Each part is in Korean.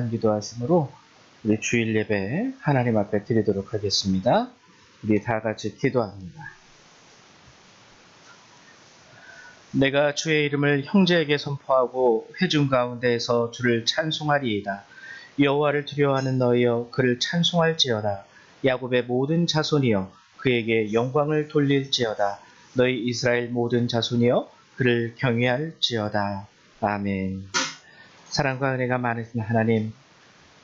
기도하심으로 우리 주일 예배 하나님 앞에 드리도록 하겠습니다. 우리 다 같이 기도합니다. 내가 주의 이름을 형제에게 선포하고 회중 가운데에서 주를 찬송하리이다. 여호와를 두려워하는 너희여 그를 찬송할지어다. 야곱의 모든 자손이여 그에게 영광을 돌릴지어다. 너희 이스라엘 모든 자손이여 그를 경외할지어다. 아멘. 사랑과 은혜가 많으신 하나님,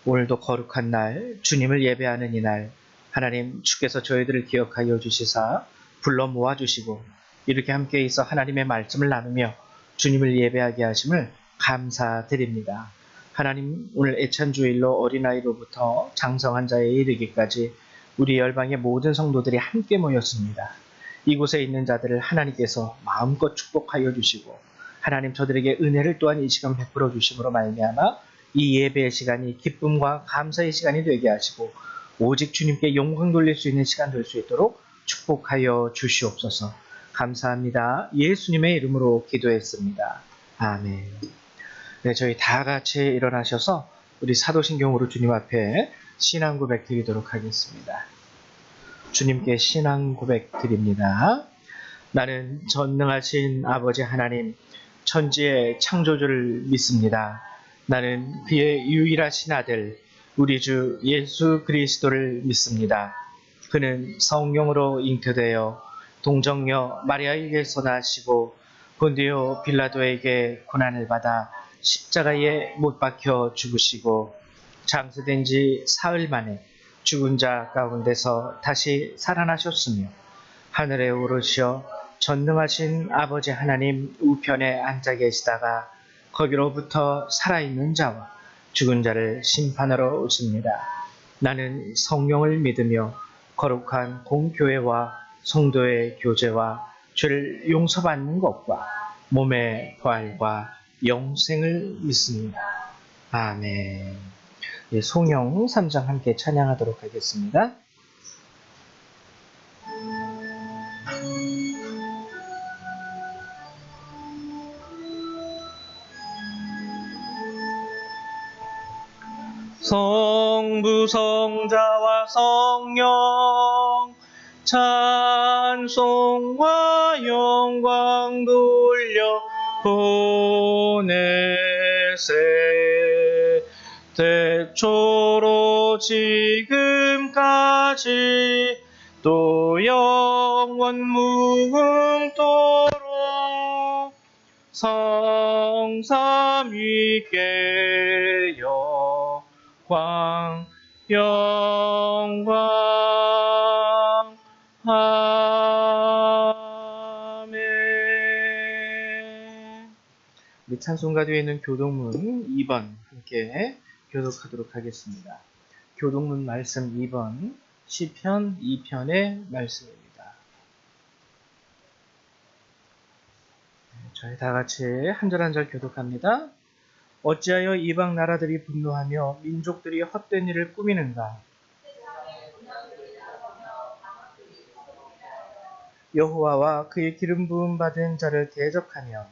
오늘도 거룩한 날 주님을 예배하는 이날 하나님 주께서 저희들을 기억하여 주시사 불러 모아주시고 이렇게 함께 있어 하나님의 말씀을 나누며 주님을 예배하게 하심을 감사드립니다. 하나님, 오늘 애찬주일로 어린아이로부터 장성한 자에 이르기까지 우리 열방의 모든 성도들이 함께 모였습니다. 이곳에 있는 자들을 하나님께서 마음껏 축복하여 주시고 하나님 저들에게 은혜를 또한 이 시간 베풀어 주심으로 말미암아 이 예배의 시간이 기쁨과 감사의 시간이 되게 하시고 오직 주님께 영광 돌릴 수 있는 시간 될 수 있도록 축복하여 주시옵소서. 감사합니다. 예수님의 이름으로 기도했습니다. 아멘. 네, 저희 다 같이 일어나셔서 우리 사도신경으로 주님 앞에 신앙 고백 드리도록 하겠습니다. 주님께 신앙 고백 드립니다. 나는 전능하신 아버지 하나님, 천지의 창조주를 믿습니다. 나는 그의 유일하신 아들, 우리 주 예수 그리스도를 믿습니다. 그는 성령으로 잉태되어 동정녀 마리아에게서 나시고 본디오 빌라도에게 고난을 받아 십자가에 못 박혀 죽으시고 장사된 지 사흘 만에 죽은 자 가운데서 다시 살아나셨으며 하늘에 오르시어 전능하신 아버지 하나님 우편에 앉아 계시다가 거기로부터 살아있는 자와 죽은 자를 심판하러 오십니다. 나는 성령을 믿으며 거룩한 공교회와 성도의 교제와 죄를 용서받는 것과 몸의 부활과 영생을 믿습니다. 아멘. 예, 송영 3장 함께 찬양하도록 하겠습니다. 성부 성자와 성령 찬송과 영광 돌려 보내세 태초로 지금까지 또 영원 무궁토록 성삼위께 영광 아멘. 우리 찬송가 뒤에 있는 교동문 2번 함께 교독하도록 하겠습니다. 교동문 말씀 2번 시편 2편의 말씀입니다. 저희 다 같이 한 절 한 절 교독합니다. 어찌하여 이방 나라들이 분노하며 민족들이 헛된 일을 꾸미는가? 여호와와 그의 기름 부음 받은 자를 대적하며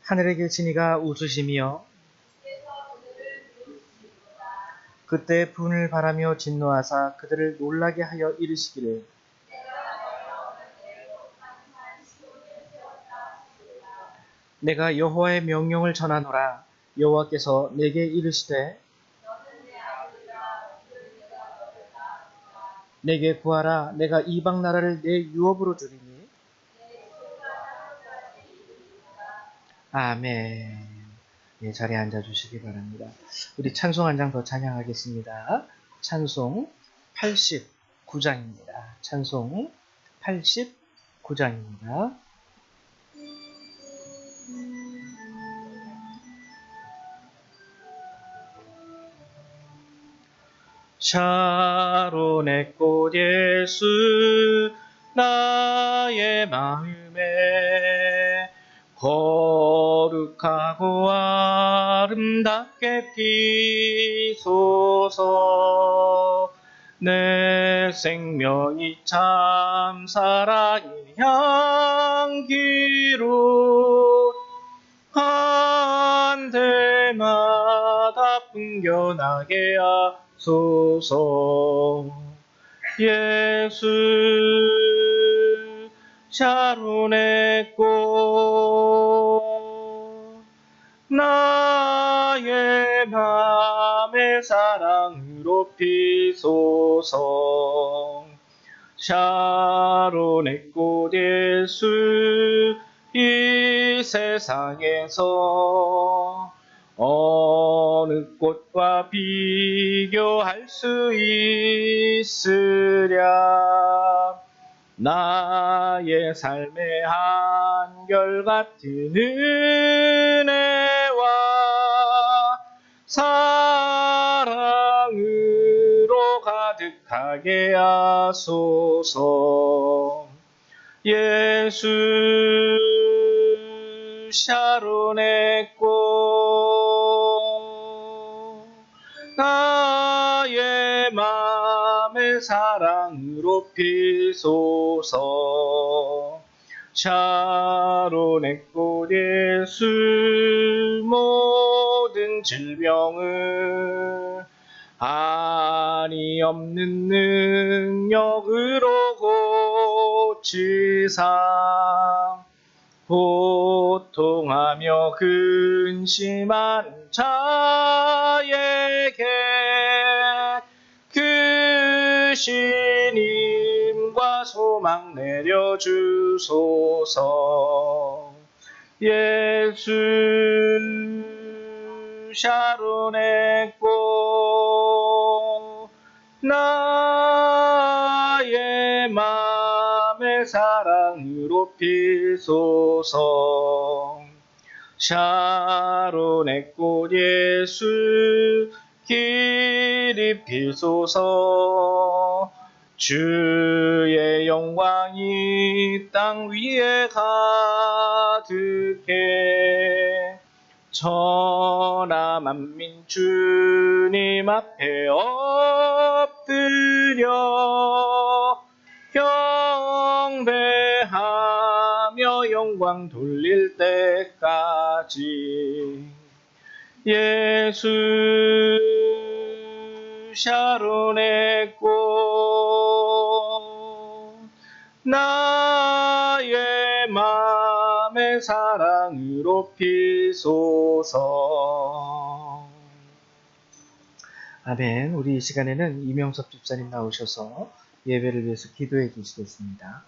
하늘에 계신 이가 웃으시며 그때 분을 바라며 진노하사 그들을 놀라게 하여 이르시기를 내가 여호와의 명령을 전하노라. 여호와께서 내게 이르시되 내게 구하라. 내가 이방 나라를 내 유업으로 주리니. 아멘. 예, 자리에 앉아주시기 바랍니다. 우리 찬송 한 장 더 찬양하겠습니다. 찬송 89장입니다. 찬송 89장입니다. 샤론의 꽃 예수 나의 마음에 거룩하고 아름답게 피소서. 내 생명이 참 사랑이니 향기로 한 대마다 풍겨나게 하소서. 예수 샤론의 꽃 나의 맘의 사랑으로 피소서. 샤론의 꽃 예수 이 세상에서 어느 꽃과 비교할 수 있으랴. 나의 삶의 한결같은 은혜와 사랑으로 가득하게 하소서. 예수 샤론의 꽃 나의 맘의 사랑으로 피소서. 샤론의 꽃 예수 모든 질병을 한이 없는 능력으로 고치사 고통하며 근심한 자에게 그 신임과 소망 내려주소서. 예수 샤론의 꽃 나의 맘의 사랑으로 피소서. 샤론의 꽃 예수 길이 피소서. 주의 영광이 땅 위에 가득해 천하 만민 주님 앞에 엎드려 경배하며 영광 돌릴 때까지. 예수 샤론의 꽃 나의 맘의 사랑으로 피소서. 아멘. 우리 이 시간에는 이명섭 집사님 나오셔서 예배를 위해서 기도해 주시겠습니다.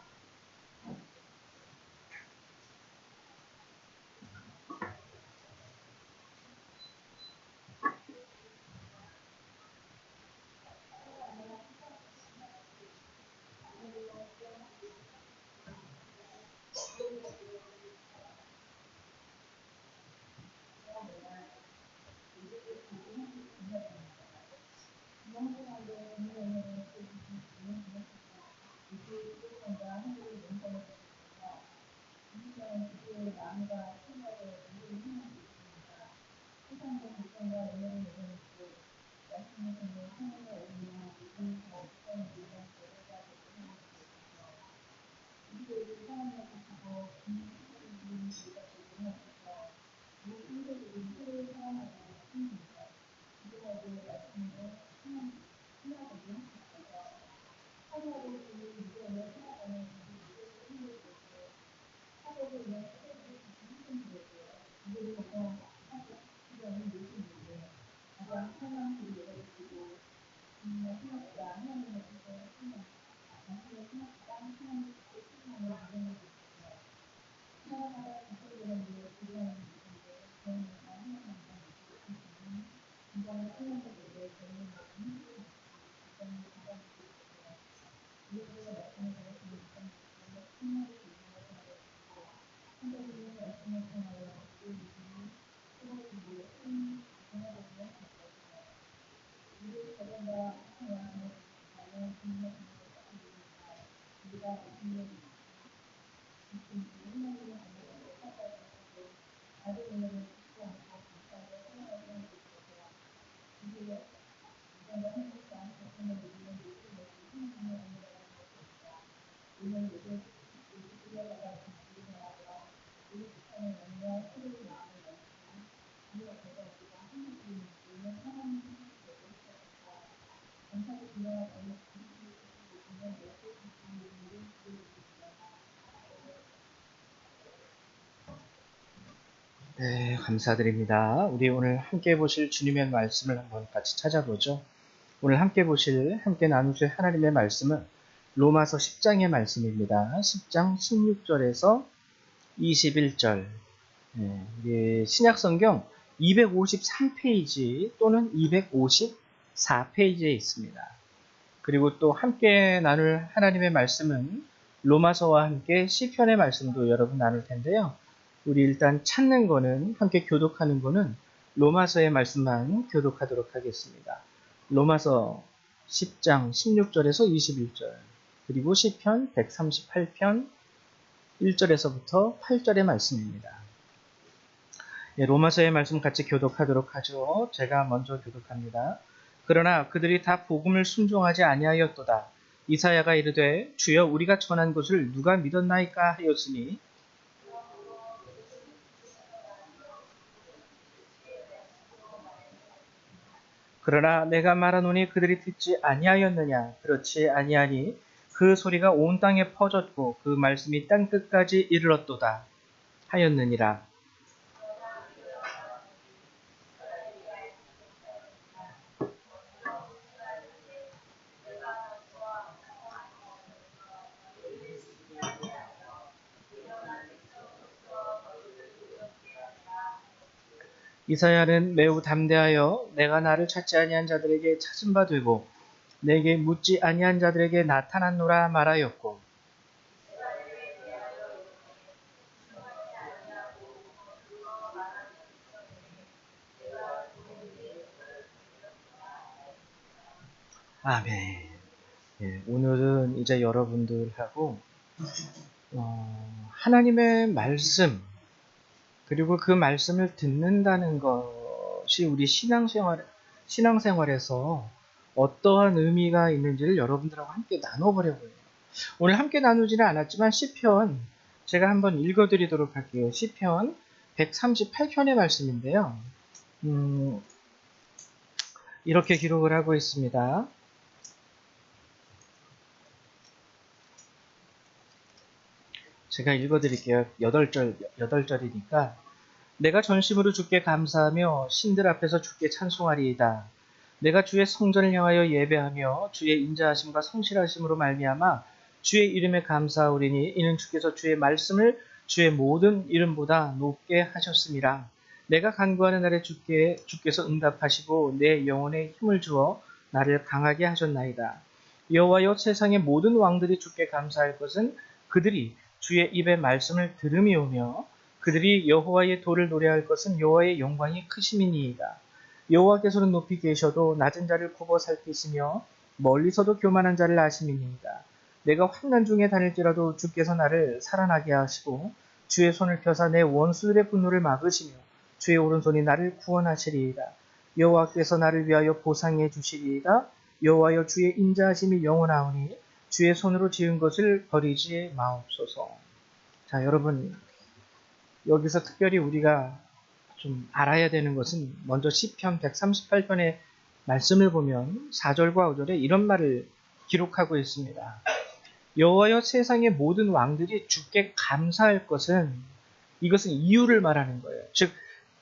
네, 감사드립니다. 우리 오늘 함께 보실 주님의 말씀을 한번 같이 찾아보죠. 오늘 함께 나누실 하나님의 말씀은 로마서 10장의 말씀입니다. 10장 16절에서 21절. 신약성경 253페이지 또는 254페이지에 있습니다. 그리고 또 함께 나눌 하나님의 말씀은 로마서와 함께 시편의 말씀도 여러분 나눌 텐데요. 우리 일단 찾는 거는, 함께 교독하는 거는 로마서의 말씀만 교독하도록 하겠습니다. 로마서 10장 16절에서 21절, 그리고 시편 138편 1절에서부터 8절의 말씀입니다. 로마서의 말씀 같이 교독하도록 하죠. 제가 먼저 교독합니다. 그러나 그들이 다 복음을 순종하지 아니하였도다. 이사야가 이르되 주여 우리가 전한 것을 누가 믿었나이까 하였으니 그러나 내가 말하노니 그들이 듣지 아니하였느냐. 그렇지 아니하니 그 소리가 온 땅에 퍼졌고 그 말씀이 땅끝까지 이르렀도다 하였느니라. 이사야는 매우 담대하여 내가 나를 찾지 아니한 자들에게 찾은 바 되고 내게 묻지 아니한 자들에게 나타났노라 말하였고, 아멘. 오늘은 이제 여러분들하고 하나님의 말씀, 그리고 그 말씀을 듣는다는 것이 우리 신앙생활에서 어떠한 의미가 있는지를 여러분들하고 함께 나눠보려고 해요. 오늘 함께 나누지는 않았지만 시편 제가 한번 읽어드리도록 할게요. 시편 138편의 말씀인데요. 이렇게 기록을 하고 있습니다. 제가 읽어드릴게요. 8절이니까 내가 전심으로 주께 감사하며 신들 앞에서 주께 찬송하리이다. 내가 주의 성전을 향하여 예배하며 주의 인자하심과 성실하심으로 말미암아 주의 이름에 감사하오리니 이는 주께서 주의 말씀을 주의 모든 이름보다 높게 하셨습니다. 내가 간구하는 날에 주께서 응답하시고 내 영혼에 힘을 주어 나를 강하게 하셨나이다. 여호와여 세상의 모든 왕들이 주께 감사할 것은 그들이 주의 입의 말씀을 들음이오며 그들이 여호와의 도를 노래할 것은 여호와의 영광이 크심이니이다. 여호와께서는 높이 계셔도 낮은 자를 굽어 살피시며 멀리서도 교만한 자를 아심이니이다. 내가 환난 중에 다닐지라도 주께서 나를 살아나게 하시고 주의 손을 펴사 내 원수들의 분노를 막으시며 주의 오른손이 나를 구원하시리이다. 여호와께서 나를 위하여 보상해 주시리이다. 여호와여 주의 인자하심이 영원하오니 주의 손으로 지은 것을 버리지 마옵소서. 자, 여러분, 여기서 특별히 우리가 좀 알아야 되는 것은 먼저 시편 138편의 말씀을 보면 4절과 5절에 이런 말을 기록하고 있습니다. 여호와여 세상의 모든 왕들이 주께 감사할 것은, 이것은 이유를 말하는 거예요. 즉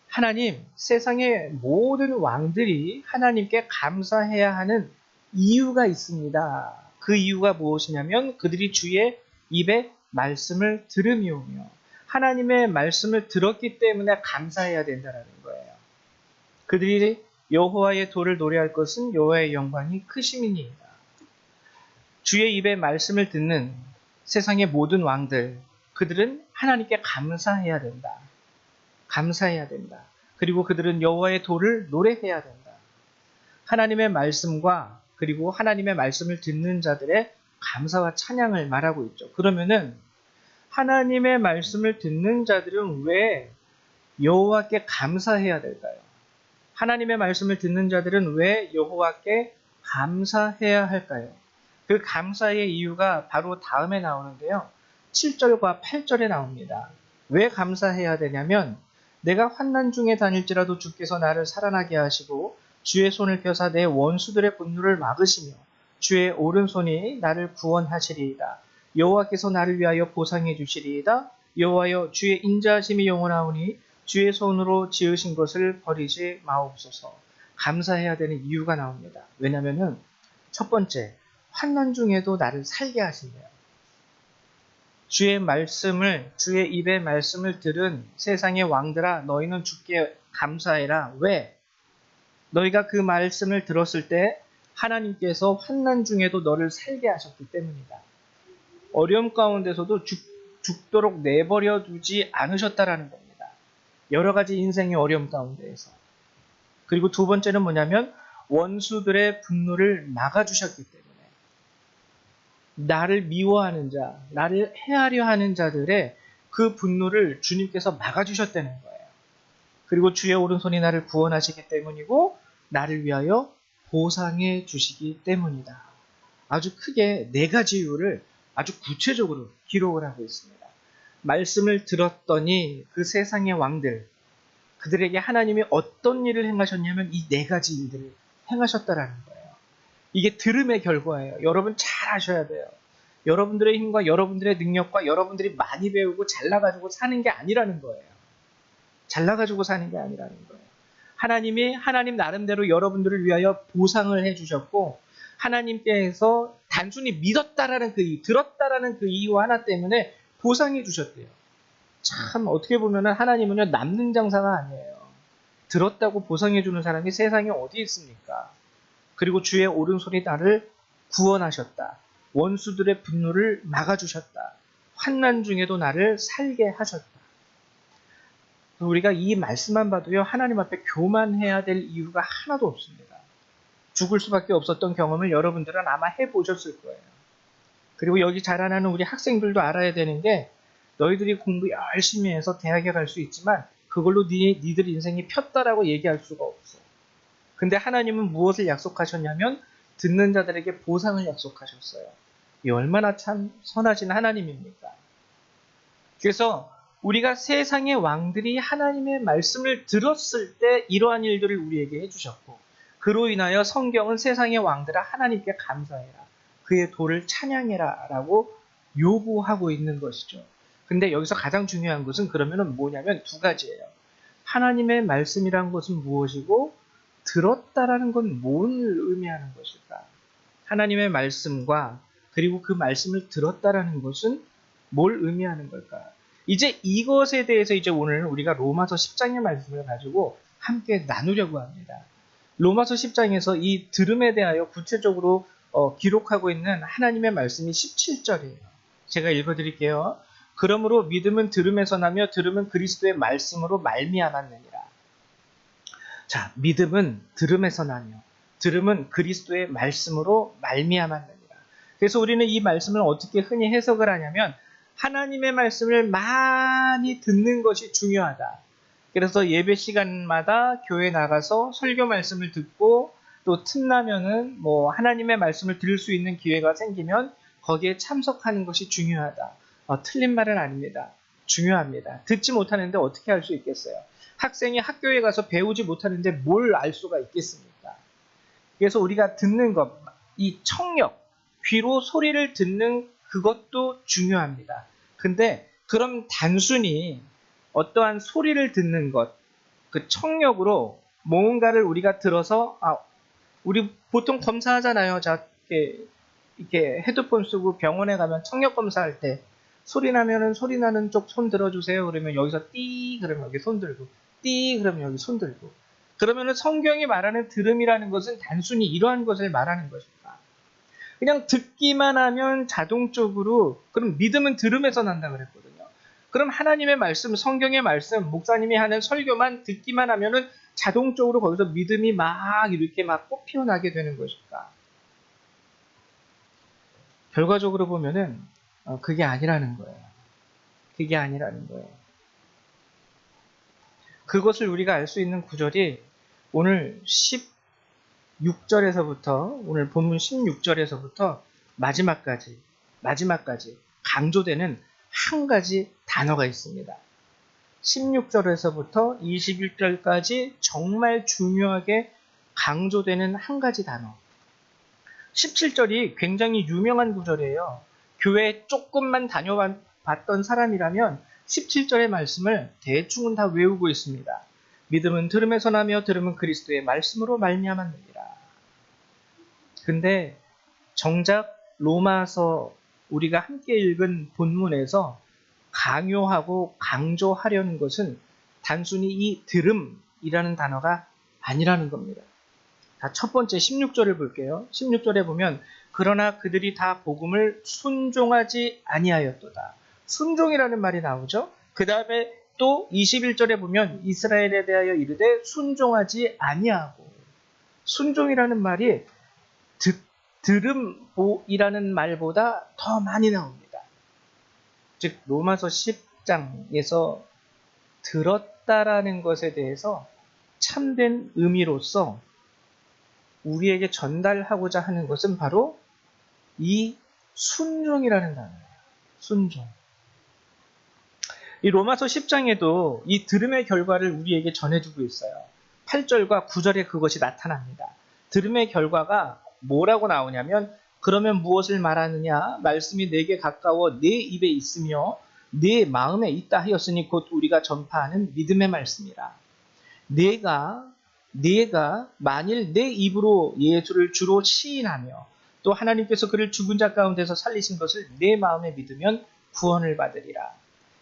하나님, 세상의 모든 왕들이 하나님께 감사해야 하는 이유가 있습니다. 그 이유가 무엇이냐면 그들이 주의 입에 말씀을 들음이오며 하나님의 말씀을 들었기 때문에 감사해야 된다는 거예요. 그들이 여호와의 도를 노래할 것은 여호와의 영광이 크심이니이다. 주의 입에 말씀을 듣는 세상의 모든 왕들, 그들은 하나님께 감사해야 된다. 감사해야 된다. 그리고 그들은 여호와의 도를 노래해야 된다. 하나님의 말씀과 그리고 하나님의 말씀을 듣는 자들의 감사와 찬양을 말하고 있죠. 그러면은 하나님의 말씀을 듣는 자들은 왜 여호와께 감사해야 될까요? 하나님의 말씀을 듣는 자들은 왜 여호와께 감사해야 할까요? 그 감사의 이유가 바로 다음에 나오는데요. 7절과 8절에 나옵니다. 왜 감사해야 되냐면 내가 환난 중에 다닐지라도 주께서 나를 살아나게 하시고 주의 손을 펴사 내 원수들의 분노를 막으시며 주의 오른손이 나를 구원하시리이다. 여호와께서 나를 위하여 보상해 주시리이다. 여호와여 주의 인자하심이 영원하오니 주의 손으로 지으신 것을 버리지 마옵소서. 감사해야 되는 이유가 나옵니다. 왜냐하면 첫 번째, 환난 중에도 나를 살게 하신대요. 주의 입의 말씀을 들은 세상의 왕들아, 너희는 주께 감사해라. 왜? 너희가 그 말씀을 들었을 때 하나님께서 환난 중에도 너를 살게 하셨기 때문이다. 어려움 가운데서도 죽도록 내버려 두지 않으셨다라는 겁니다. 여러 가지 인생의 어려움 가운데에서. 그리고 두 번째는 뭐냐면 원수들의 분노를 막아주셨기 때문에 나를 미워하는 자, 나를 해하려 하는 자들의 그 분노를 주님께서 막아주셨다는 거예요. 그리고 주의 오른손이 나를 구원하시기 때문이고 나를 위하여 보상해 주시기 때문이다. 아주 크게 네 가지 이유를 아주 구체적으로 기록을 하고 있습니다. 말씀을 들었더니 그 세상의 왕들, 그들에게 하나님이 어떤 일을 행하셨냐면 이 네 가지 일들을 행하셨다라는 거예요. 이게 들음의 결과예요. 여러분 잘 아셔야 돼요. 여러분들의 힘과 여러분들의 능력과 여러분들이 많이 배우고 잘나가지고 사는 게 아니라는 거예요. 잘나가지고 사는 게 아니라는 거예요. 하나님이 하나님 나름대로 여러분들을 위하여 보상을 해주셨고 하나님께서 단순히 믿었다라는 들었다라는 그 이유 하나 때문에 보상해 주셨대요. 참 어떻게 보면 하나님은요 남는 장사가 아니에요. 들었다고 보상해 주는 사람이 세상에 어디 있습니까? 그리고 주의 오른손이 나를 구원하셨다. 원수들의 분노를 막아주셨다. 환난 중에도 나를 살게 하셨다. 우리가 이 말씀만 봐도요 하나님 앞에 교만해야 될 이유가 하나도 없습니다. 죽을 수밖에 없었던 경험을 여러분들은 아마 해보셨을 거예요. 그리고 여기 자라나는 우리 학생들도 알아야 되는 게 너희들이 공부 열심히 해서 대학에 갈 수 있지만 그걸로 니들 인생이 폈다라고 얘기할 수가 없어. 근데 하나님은 무엇을 약속하셨냐면 듣는 자들에게 보상을 약속하셨어요. 이 얼마나 참 선하신 하나님입니까? 그래서 우리가 세상의 왕들이 하나님의 말씀을 들었을 때 이러한 일들을 우리에게 해주셨고 그로 인하여 성경은 세상의 왕들아 하나님께 감사해라. 그의 도를 찬양해라 라고 요구하고 있는 것이죠. 근데 여기서 가장 중요한 것은 그러면 뭐냐면 두 가지예요. 하나님의 말씀이란 것은 무엇이고 들었다라는 건 뭘 의미하는 것일까? 하나님의 말씀과 그리고 그 말씀을 들었다라는 것은 뭘 의미하는 걸까? 이제 이것에 대해서 이제 오늘 우리가 로마서 10장의 말씀을 가지고 함께 나누려고 합니다. 로마서 10장에서 이 들음에 대하여 구체적으로 기록하고 있는 하나님의 말씀이 17절이에요. 제가 읽어드릴게요. 그러므로 믿음은 들음에서 나며 들음은 그리스도의 말씀으로 말미암았느니라. 자, 믿음은 들음에서 나며 들음은 그리스도의 말씀으로 말미암았느니라. 그래서 우리는 이 말씀을 어떻게 흔히 해석을 하냐면 하나님의 말씀을 많이 듣는 것이 중요하다. 그래서 예배 시간마다 교회 나가서 설교 말씀을 듣고 또 틈나면은 하나님의 말씀을 들을 수 있는 기회가 생기면 거기에 참석하는 것이 중요하다. 틀린 말은 아닙니다. 중요합니다. 듣지 못하는데 어떻게 할 수 있겠어요? 학생이 학교에 가서 배우지 못하는데 뭘 알 수가 있겠습니까? 그래서 우리가 듣는 것, 이 청력, 귀로 소리를 듣는 그것도 중요합니다. 근데 그럼 단순히 어떠한 소리를 듣는 것, 그 청력으로 뭔가를 우리가 들어서 우리 보통 검사하잖아요. 자, 이렇게 헤드폰 쓰고 병원에 가면 청력 검사할 때 소리 나면은 소리 나는 쪽 손 들어주세요. 그러면 여기서 띠 그러면 여기 손 들고 띠 그러면 여기 손 들고 그러면은 성경이 말하는 들음이라는 것은 단순히 이러한 것을 말하는 것일까? 그냥 듣기만 하면 자동적으로 그럼 믿음은 들음에서 난다 그랬거든요. 그럼 하나님의 말씀, 성경의 말씀, 목사님이 하는 설교만 듣기만 하면은 자동적으로 거기서 믿음이 막 이렇게 막 꽃피어나게 되는 것일까? 결과적으로 보면은 그게 아니라는 거예요. 그게 아니라는 거예요. 그것을 우리가 알 수 있는 구절이 오늘 16절에서부터 오늘 본문 16절에서부터 마지막까지 강조되는 한 가지 단어가 있습니다. 16절에서부터 21절까지 정말 중요하게 강조되는 한 가지 단어. 17절이 굉장히 유명한 구절이에요. 교회 조금만 다녀봤던 사람이라면 17절의 말씀을 대충은 다 외우고 있습니다. 믿음은 들음에서 나며 들음은 그리스도의 말씀으로 말미암았느니라. 근데 정작 로마서 우리가 함께 읽은 본문에서 강요하고 강조하려는 것은 단순히 이 들음이라는 단어가 아니라는 겁니다. 자, 첫 번째 16절을 볼게요. 16절에 보면 그러나 그들이 다 복음을 순종하지 아니하였도다. 순종이라는 말이 나오죠. 그 다음에 또 21절에 보면 이스라엘에 대하여 이르되 순종하지 아니하고, 순종이라는 말이 들음이라는 말보다 더 많이 나옵니다. 즉 로마서 10장에서 들었다라는 것에 대해서 참된 의미로서 우리에게 전달하고자 하는 것은 바로 이 순종이라는 단어예요. 순종. 이 로마서 10장에도 이 들음의 결과를 우리에게 전해주고 있어요. 8절과 9절에 그것이 나타납니다. 들음의 결과가 뭐라고 나오냐면 그러면 무엇을 말하느냐? 말씀이 내게 가까워 내 입에 있으며 내 마음에 있다 하였으니 곧 우리가 전파하는 믿음의 말씀이라. 내가 만일 내 입으로 예수를 주로 시인하며 또 하나님께서 그를 죽은 자 가운데서 살리신 것을 내 마음에 믿으면 구원을 받으리라.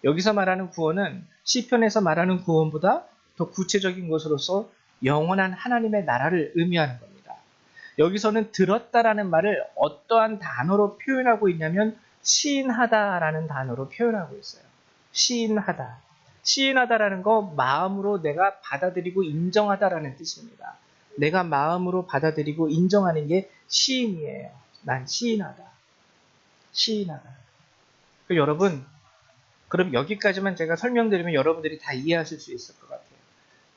여기서 말하는 구원은 시편에서 말하는 구원보다 더 구체적인 것으로서 영원한 하나님의 나라를 의미하는 겁니다. 여기서는 들었다라는 말을 어떠한 단어로 표현하고 있냐면 시인하다라는 단어로 표현하고 있어요. 시인하다. 시인하다라는 거 마음으로 내가 받아들이고 인정하다라는 뜻입니다. 내가 마음으로 받아들이고 인정하는 게 시인이에요. 난 시인하다. 시인하다. 여러분, 그럼 여기까지만 제가 설명드리면 여러분들이 다 이해하실 수 있을 것 같아요.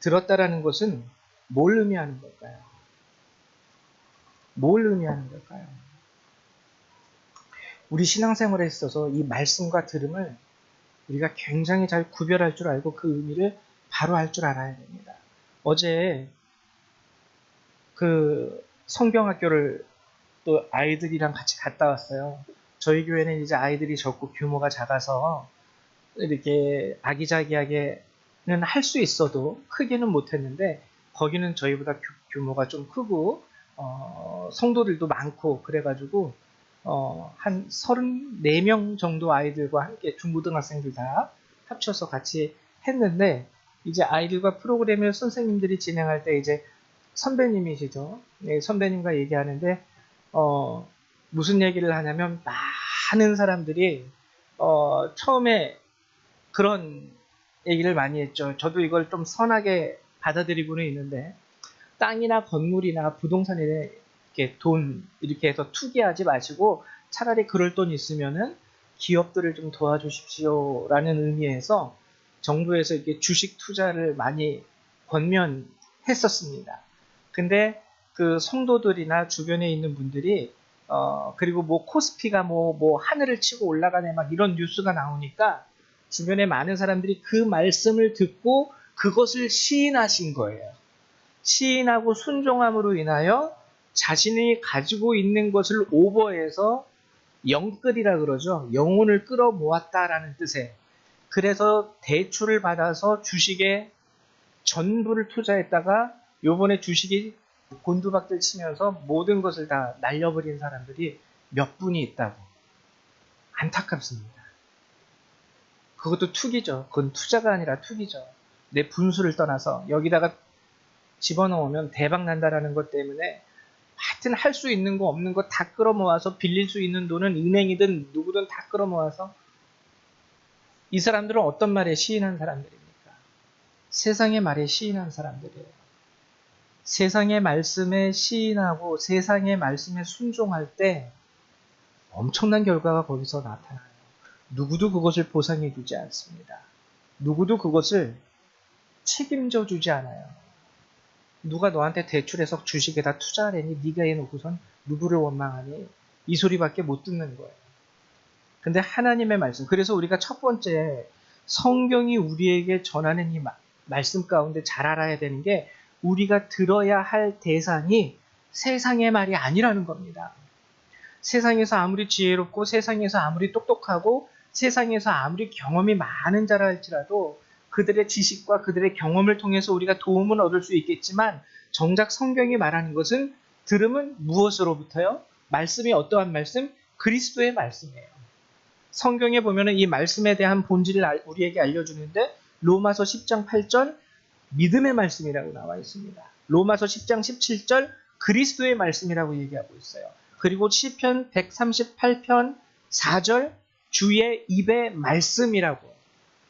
들었다라는 것은 뭘 의미하는 걸까요? 뭘 의미하는 걸까요? 우리 신앙생활에 있어서 이 말씀과 들음을 우리가 굉장히 잘 구별할 줄 알고 그 의미를 바로 알 줄 알아야 됩니다. 어제 그 성경학교를 또 아이들이랑 같이 갔다 왔어요. 저희 교회는 이제 아이들이 적고 규모가 작아서 이렇게 아기자기하게는 할 수 있어도 크게는 못했는데 거기는 저희보다 규모가 좀 크고 성도들도 많고 그래가지고 한 34명 정도 아이들과 함께 중고등학생들 다 합쳐서 같이 했는데 이제 아이들과 프로그램을 선생님들이 진행할 때 이제 선배님이시죠. 네, 선배님과 얘기하는데 무슨 얘기를 하냐면 많은 사람들이 처음에 그런 얘기를 많이 했죠. 저도 이걸 좀 선하게 받아들이고는 있는데 땅이나 건물이나 부동산에 이렇게 돈 이렇게 해서 투기하지 마시고 차라리 그럴 돈 있으면은 기업들을 좀 도와주십시오라는 의미에서 정부에서 이렇게 주식 투자를 많이 권면했었습니다. 근데 그 성도들이나 주변에 있는 분들이 그리고 뭐 코스피가 뭐 하늘을 치고 올라가네 막 이런 뉴스가 나오니까 주변에 많은 사람들이 그 말씀을 듣고 그것을 시인하신 거예요. 시인하고 순종함으로 인하여 자신이 가지고 있는 것을 오버해서 영끌이라 그러죠. 영혼을 끌어모았다라는 뜻에. 그래서 대출을 받아서 주식에 전부를 투자했다가 요번에 주식이 곤두박질 치면서 모든 것을 다 날려버린 사람들이 몇 분이 있다고. 안타깝습니다. 그것도 투기죠. 그건 투자가 아니라 투기죠. 내 분수를 떠나서 여기다가 집어넣으면 대박 난다라는 것 때문에 하여튼 할 수 있는 거 없는 거 다 끌어모아서 빌릴 수 있는 돈은 은행이든 누구든 다 끌어모아서 이 사람들은 어떤 말에 시인한 사람들입니까? 세상의 말에 시인한 사람들이에요. 세상의 말씀에 시인하고 세상의 말씀에 순종할 때 엄청난 결과가 거기서 나타나요. 누구도 그것을 보상해 주지 않습니다. 누구도 그것을 책임져 주지 않아요. 누가 너한테 대출해서 주식에다 투자하려니 네가 해놓고선 누구를 원망하니 이 소리밖에 못 듣는 거예요. 근데 하나님의 말씀, 그래서 우리가 첫 번째 성경이 우리에게 전하는 이 말씀 가운데 잘 알아야 되는 게 우리가 들어야 할 대상이 세상의 말이 아니라는 겁니다. 세상에서 아무리 지혜롭고 세상에서 아무리 똑똑하고 세상에서 아무리 경험이 많은 자라 할지라도 그들의 지식과 그들의 경험을 통해서 우리가 도움은 얻을 수 있겠지만 정작 성경이 말하는 것은 들음은 무엇으로부터요? 말씀이 어떠한 말씀? 그리스도의 말씀이에요. 성경에 보면은 이 말씀에 대한 본질을 우리에게 알려주는데 로마서 10장 8절 믿음의 말씀이라고 나와 있습니다. 로마서 10장 17절 그리스도의 말씀이라고 얘기하고 있어요. 그리고 시편 138편 4절 주의 입의 말씀이라고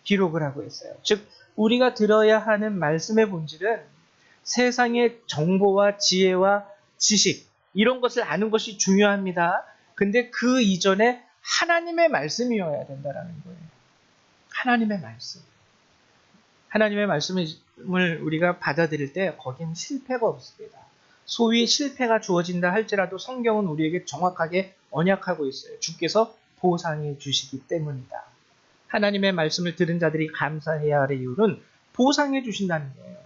기록을 하고 있어요. 즉 우리가 들어야 하는 말씀의 본질은 세상의 정보와 지혜와 지식 이런 것을 아는 것이 중요합니다. 근데 그 이전에 하나님의 말씀이어야 된다는 거예요. 하나님의 말씀. 하나님의 말씀을 우리가 받아들일 때 거긴 실패가 없습니다. 소위 실패가 주어진다 할지라도 성경은 우리에게 정확하게 언약하고 있어요. 주께서 보상해 주시기 때문이다. 하나님의 말씀을 들은 자들이 감사해야 할 이유는 보상해 주신다는 거예요.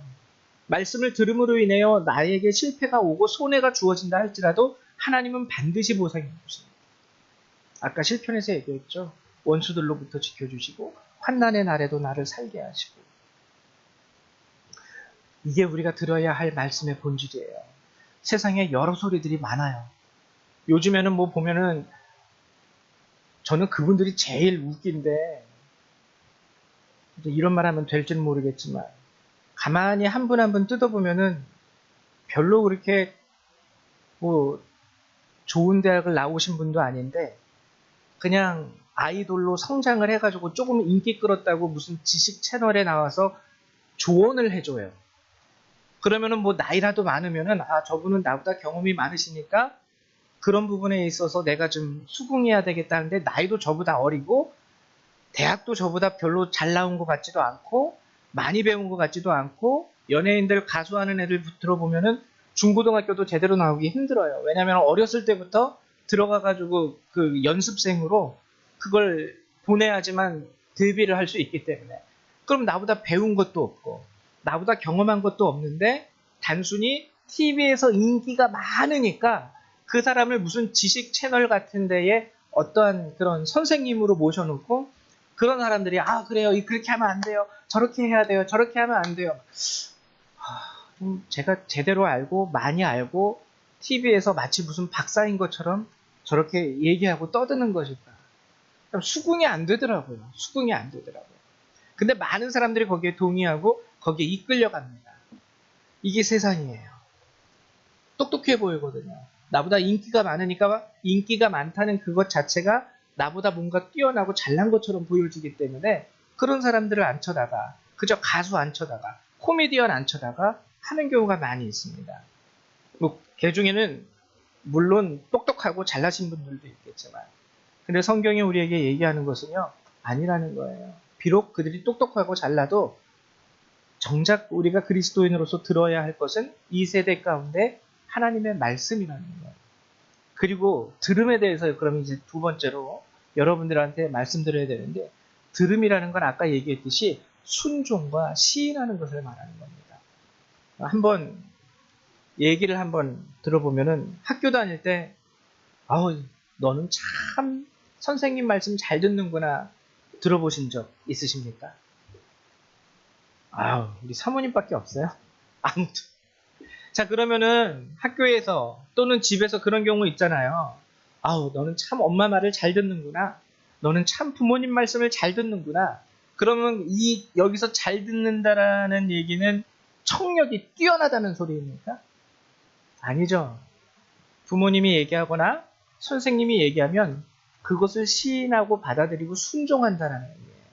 말씀을 들음으로 인하여 나에게 실패가 오고 손해가 주어진다 할지라도 하나님은 반드시 보상해 주십니다. 아까 실편에서 얘기했죠. 원수들로부터 지켜주시고 환난의 날에도 나를 살게 하시고 이게 우리가 들어야 할 말씀의 본질이에요. 세상에 여러 소리들이 많아요. 요즘에는 뭐 보면은 저는 그분들이 제일 웃긴데 이런 말 하면 될지는 모르겠지만 가만히 한 분 한 분 뜯어보면은 별로 그렇게 뭐 좋은 대학을 나오신 분도 아닌데 그냥 아이돌로 성장을 해가지고 조금 인기 끌었다고 무슨 지식 채널에 나와서 조언을 해줘요. 그러면은 뭐 나이라도 많으면은 저분은 나보다 경험이 많으시니까 그런 부분에 있어서 내가 좀 수긍해야 되겠다는데 나이도 저보다 어리고 대학도 저보다 별로 잘 나온 것 같지도 않고 많이 배운 것 같지도 않고 연예인들 가수하는 애들 들어보면은 중고등학교도 제대로 나오기 힘들어요. 왜냐하면 어렸을 때부터 들어가가지고 그 연습생으로 그걸 보내야지만 데뷔를 할 수 있기 때문에 그럼 나보다 배운 것도 없고 나보다 경험한 것도 없는데 단순히 TV에서 인기가 많으니까 그 사람을 무슨 지식 채널 같은 데에 어떠한 그런 선생님으로 모셔놓고 그런 사람들이 그래요 그렇게 하면 안 돼요 저렇게 해야 돼요 저렇게 하면 안 돼요 제가 제대로 알고 많이 알고 TV에서 마치 무슨 박사인 것처럼 저렇게 얘기하고 떠드는 것일까 수긍이 안 되더라고요. 수긍이 안 되더라고요. 근데 많은 사람들이 거기에 동의하고 거기에 이끌려갑니다. 이게 세상이에요. 똑똑해 보이거든요. 나보다 인기가 많으니까 인기가 많다는 그것 자체가 나보다 뭔가 뛰어나고 잘난 것처럼 보여지기 때문에 그런 사람들을 안 쳐다가 그저 가수 안 쳐다가 코미디언 안 쳐다가 하는 경우가 많이 있습니다. 뭐 그 중에는 물론 똑똑하고 잘나신 분들도 있겠지만 근데 성경이 우리에게 얘기하는 것은요 아니라는 거예요. 비록 그들이 똑똑하고 잘나도 정작 우리가 그리스도인으로서 들어야 할 것은 이 세대 가운데 하나님의 말씀이라는 거예요. 그리고 들음에 대해서 그럼 이제 두 번째로 여러분들한테 말씀드려야 되는데 들음이라는 건 아까 얘기했듯이 순종과 시인하는 것을 말하는 겁니다. 한번 얘기를 한번 들어보면은 학교 다닐 때 너는 참 선생님 말씀 잘 듣는구나 들어보신 적 있으십니까? 우리 사모님밖에 없어요? 아무튼. 자, 그러면은 학교에서 또는 집에서 그런 경우 있잖아요. 너는 참 엄마 말을 잘 듣는구나. 너는 참 부모님 말씀을 잘 듣는구나. 그러면 여기서 잘 듣는다라는 얘기는 청력이 뛰어나다는 소리입니까? 아니죠. 부모님이 얘기하거나 선생님이 얘기하면 그것을 시인하고 받아들이고 순종한다는 얘기예요.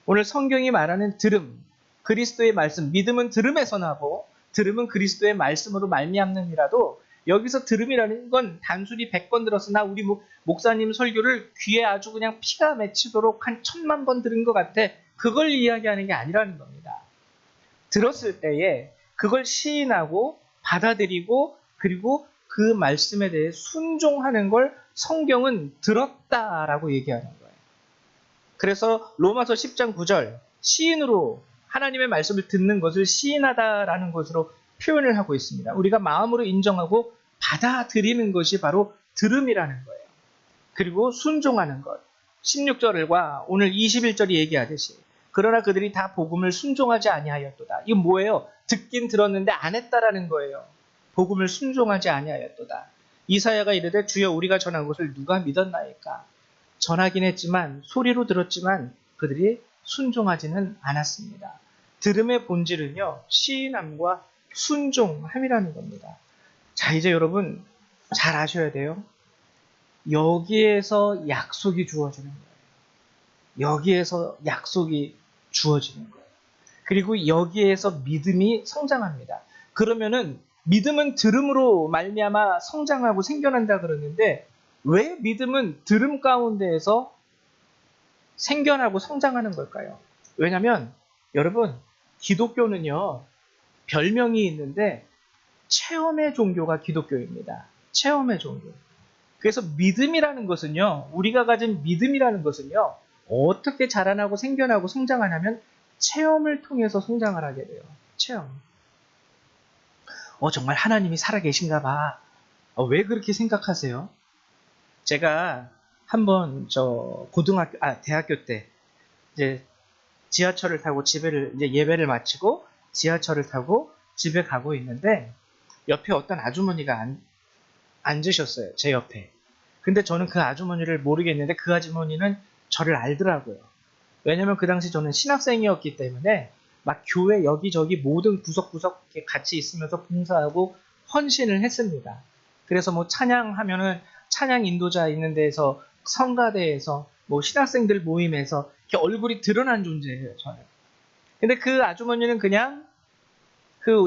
오늘 성경이 말하는 들음, 그리스도의 말씀, 믿음은 들음에서 나고 들음은 그리스도의 말씀으로 말미암느니라도 여기서 들음이라는 건 단순히 100번 들었으나 우리 목사님 설교를 귀에 아주 그냥 피가 맺히도록 한 1000만 번 들은 것 같아. 그걸 이야기하는 게 아니라는 겁니다. 들었을 때에 그걸 시인하고 받아들이고 그리고 그 말씀에 대해 순종하는 걸 성경은 들었다라고 얘기하는 거예요. 그래서 로마서 10장 9절 시인으로 하나님의 말씀을 듣는 것을 시인하다라는 것으로 표현을 하고 있습니다. 우리가 마음으로 인정하고 받아들이는 것이 바로 들음이라는 거예요. 그리고 순종하는 것. 16절과 오늘 21절이 얘기하듯이 그러나 그들이 다 복음을 순종하지 아니하였도다. 이건 뭐예요? 듣긴 들었는데 안 했다라는 거예요. 복음을 순종하지 아니하였도다. 이사야가 이르되 주여 우리가 전한 것을 누가 믿었나이까? 전하긴 했지만 소리로 들었지만 그들이 순종하지는 않았습니다. 들음의 본질은요. 시인함과 순종함이라는 겁니다. 자, 이제 여러분 잘 아셔야 돼요. 여기에서 약속이 주어지는 거예요. 여기에서 약속이 주어지는 거예요. 그리고 여기에서 믿음이 성장합니다. 그러면은 믿음은 들음으로 말미암아 성장하고 생겨난다 그러는데 왜 믿음은 들음 가운데에서 생겨나고 성장하는 걸까요? 왜냐하면 여러분 기독교는요 별명이 있는데 체험의 종교가 기독교입니다. 체험의 종교. 그래서 믿음이라는 것은요 우리가 가진 믿음이라는 것은요 어떻게 자라나고 생겨나고 성장하냐면 체험을 통해서 성장을 하게 돼요. 체험. 정말 하나님이 살아계신가 봐. 왜 그렇게 생각하세요? 제가 한번 대학교 때 이제 지하철을 타고 이제 예배를 마치고 지하철을 타고 집에 가고 있는데 옆에 어떤 아주머니가 앉으셨어요. 제 옆에. 근데 저는 그 아주머니를 모르겠는데 그 아주머니는 저를 알더라고요. 왜냐면 그 당시 저는 신학생이었기 때문에 막 교회 여기저기 모든 구석구석 같이 있으면서 봉사하고 헌신을 했습니다. 그래서 뭐 찬양하면은 찬양 인도자 있는 데에서 성가대에서 뭐 신학생들 모임에서 이렇게 얼굴이 드러난 존재예요, 저는. 근데 그 아주머니는 그냥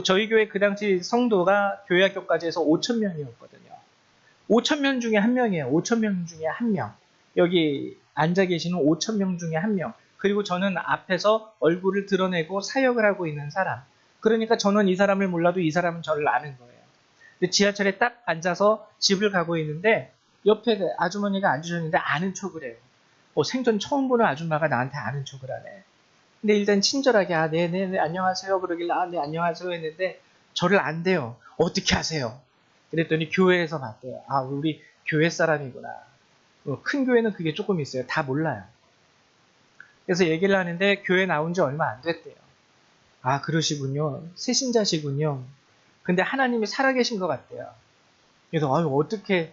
저희 교회 그 당시 성도가 교회학교까지 해서 5천 명이었거든요. 5천 명 중에 한 명이에요. 5천 명 중에 한 명. 여기 앉아 계시는 5천 명 중에 한 명. 그리고 저는 앞에서 얼굴을 드러내고 사역을 하고 있는 사람. 그러니까 저는 이 사람을 몰라도 이 사람은 저를 아는 거예요. 근데 지하철에 딱 앉아서 집을 가고 있는데 옆에 아주머니가 앉으셨는데 아는 척을 해요. 생전 처음 보는 아줌마가 나한테 아는 척을 하네. 근데 일단 친절하게 네네네 안녕하세요 그러길래 네 안녕하세요 했는데 저를 안 돼요. 어떻게 하세요? 그랬더니 교회에서 봤대요. 우리 교회 사람이구나. 큰 교회는 그게 조금 있어요. 다 몰라요. 그래서 얘기를 하는데 교회 나온 지 얼마 안 됐대요. 그러시군요. 새신자시군요. 근데 하나님이 살아계신 것 같대요. 그래서 어떻게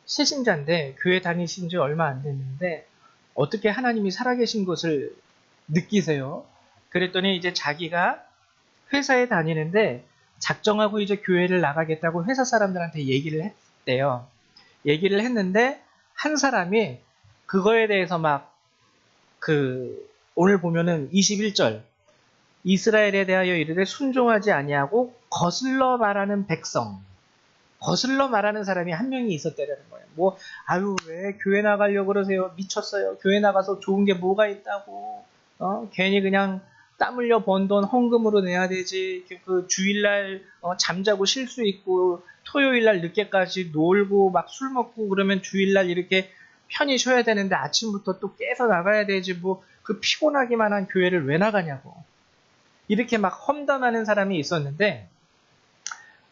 새신자인데 교회 다니신 지 얼마 안 됐는데 어떻게 하나님이 살아계신 것을 느끼세요? 그랬더니 이제 자기가 회사에 다니는데 작정하고 이제 교회를 나가겠다고 회사 사람들한테 얘기를 했대요. 얘기를 했는데 한 사람이 그거에 대해서 오늘 보면은 21절 이스라엘에 대하여 이르되 순종하지 아니하고 거슬러 말하는 백성, 거슬러 말하는 사람이 한 명이 있었다는 거예요. 왜 교회 나가려고 그러세요? 미쳤어요. 교회 나가서 좋은 게 뭐가 있다고. 괜히 그냥 땀 흘려 번 돈 헌금으로 내야 되지. 그 주일날 잠자고 쉴 수 있고 토요일날 늦게까지 놀고 막 술 먹고 그러면 주일날 이렇게 편히 쉬어야 되는데 아침부터 또 깨서 나가야 되지. 그 피곤하기만 한 교회를 왜 나가냐고. 이렇게 막 험담하는 사람이 있었는데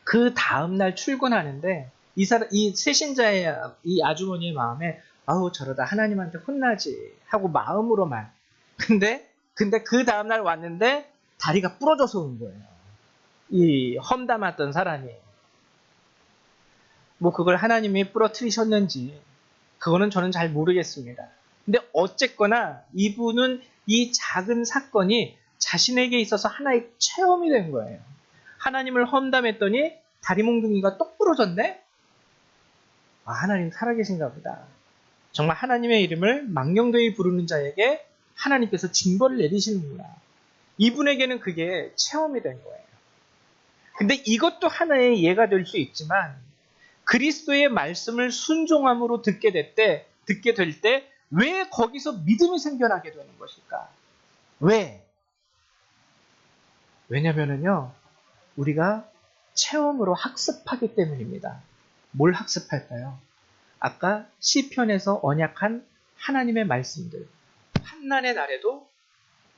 그 다음날 출근하는데 이 새신자의 이 아주머니의 마음에 저러다 하나님한테 혼나지 하고 마음으로만 근데 그 다음날 왔는데 다리가 부러져서 온 거예요. 이 험담했던 사람이 그걸 하나님이 부러뜨리셨는지 그거는 저는 잘 모르겠습니다. 근데 어쨌거나 이분은 이 작은 사건이 자신에게 있어서 하나의 체험이 된 거예요. 하나님을 험담했더니 다리 몽둥이가 똑 부러졌네? 하나님 살아계신가 보다. 정말 하나님의 이름을 망령되이 부르는 자에게 하나님께서 징벌을 내리시는구나. 이분에게는 그게 체험이 된 거예요. 근데 이것도 하나의 예가 될 수 있지만 그리스도의 말씀을 순종함으로 듣게 될 때 왜 거기서 믿음이 생겨나게 되는 것일까? 왜? 왜냐면은요, 우리가 체험으로 학습하기 때문입니다. 뭘 학습할까요? 아까 시편에서 언약한 하나님의 말씀들, 환난의 날에도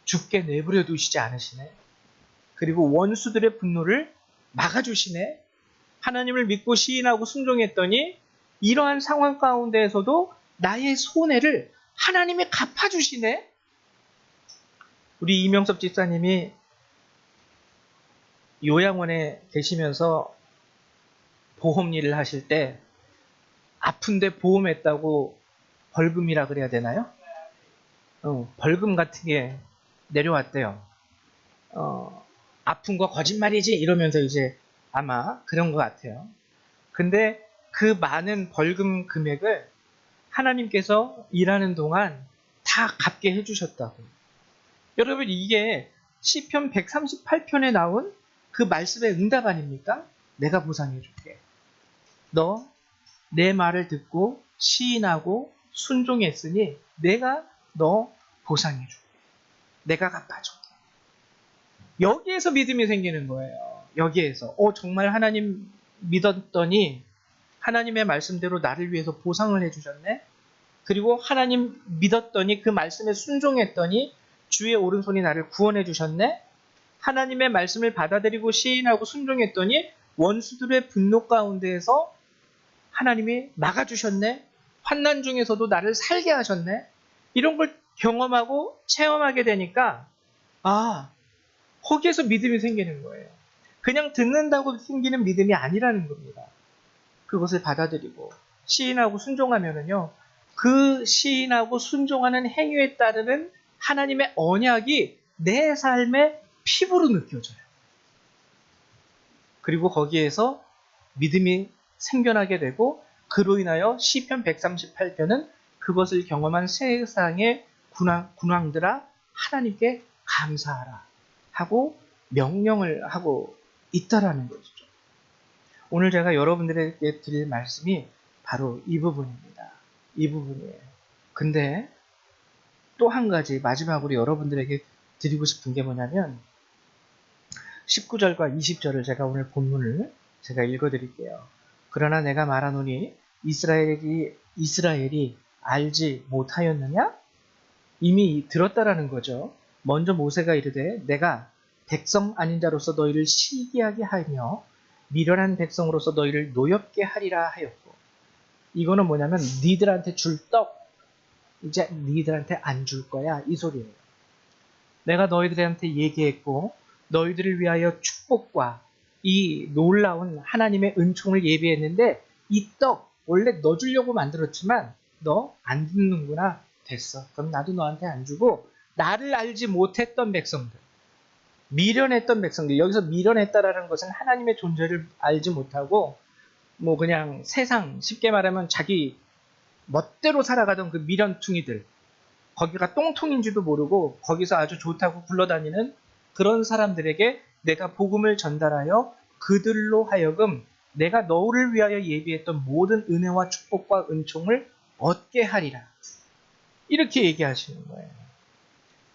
죽게 내버려 두시지 않으시네. 그리고 원수들의 분노를 막아주시네. 하나님을 믿고 시인하고 순종했더니 이러한 상황 가운데에서도 나의 손해를 하나님이 갚아주시네. 우리 이명섭 집사님이 요양원에 계시면서 보험 일을 하실 때 아픈데 보험했다고 벌금이라 그래야 되나요? 벌금 같은 게 내려왔대요. 아픈 거 거짓말이지 이러면서 이제 아마 그런 것 같아요. 근데 그 많은 벌금 금액을 하나님께서 일하는 동안 다 갚게 해주셨다고. 여러분 이게 시편 138편에 나온 그 말씀의 응답 아닙니까? 내가 보상해줄게. 너 내 말을 듣고 시인하고 순종했으니 내가 너 보상해줄게. 내가 갚아줄게. 여기에서 믿음이 생기는 거예요. 여기에서 정말 하나님 믿었더니 하나님의 말씀대로 나를 위해서 보상을 해주셨네. 그리고 하나님 믿었더니 그 말씀에 순종했더니 주의 오른손이 나를 구원해 주셨네. 하나님의 말씀을 받아들이고 시인하고 순종했더니 원수들의 분노 가운데에서 하나님이 막아주셨네. 환난 중에서도 나를 살게 하셨네. 이런 걸 경험하고 체험하게 되니까 거기에서 믿음이 생기는 거예요. 그냥 듣는다고 생기는 믿음이 아니라는 겁니다. 그것을 받아들이고 시인하고 순종하면은요, 그 시인하고 순종하는 행위에 따르는 하나님의 언약이 내 삶의 피부로 느껴져요. 그리고 거기에서 믿음이 생겨나게 되고 그로 인하여 시편 138편은 그것을 경험한 세상의 군왕들아 하나님께 감사하라 하고 명령을 하고 있다라는 것이죠. 오늘 제가 여러분들에게 드릴 말씀이 바로 이 부분입니다. 이 부분이에요. 근데 또 한 가지 마지막으로 여러분들에게 드리고 싶은 게 뭐냐면 19절과 20절을 제가 오늘 본문을 제가 읽어드릴게요. 그러나 내가 말하노니 이스라엘이 알지 못하였느냐? 이미 들었다라는 거죠. 먼저 모세가 이르되 내가 백성 아닌 자로서 너희를 시기하게 하며 미련한 백성으로서 너희를 노엽게 하리라 하였고, 이거는 뭐냐면 니들한테 줄 떡 이제 니들한테 안 줄 거야 이 소리예요. 내가 너희들한테 얘기했고 너희들을 위하여 축복과 이 놀라운 하나님의 은총을 예비했는데 이 떡 원래 너 주려고 만들었지만 너 안 듣는구나. 됐어. 그럼 나도 너한테 안 주고, 나를 알지 못했던 백성들, 미련했던 백성들, 여기서 미련했다라는 것은 하나님의 존재를 알지 못하고 뭐 그냥 세상, 쉽게 말하면 자기 멋대로 살아가던 그 미련퉁이들, 거기가 똥통인지도 모르고 거기서 아주 좋다고 굴러다니는 그런 사람들에게 내가 복음을 전달하여 그들로 하여금 내가 너를 위하여 예비했던 모든 은혜와 축복과 은총을 얻게 하리라. 이렇게 얘기하시는 거예요.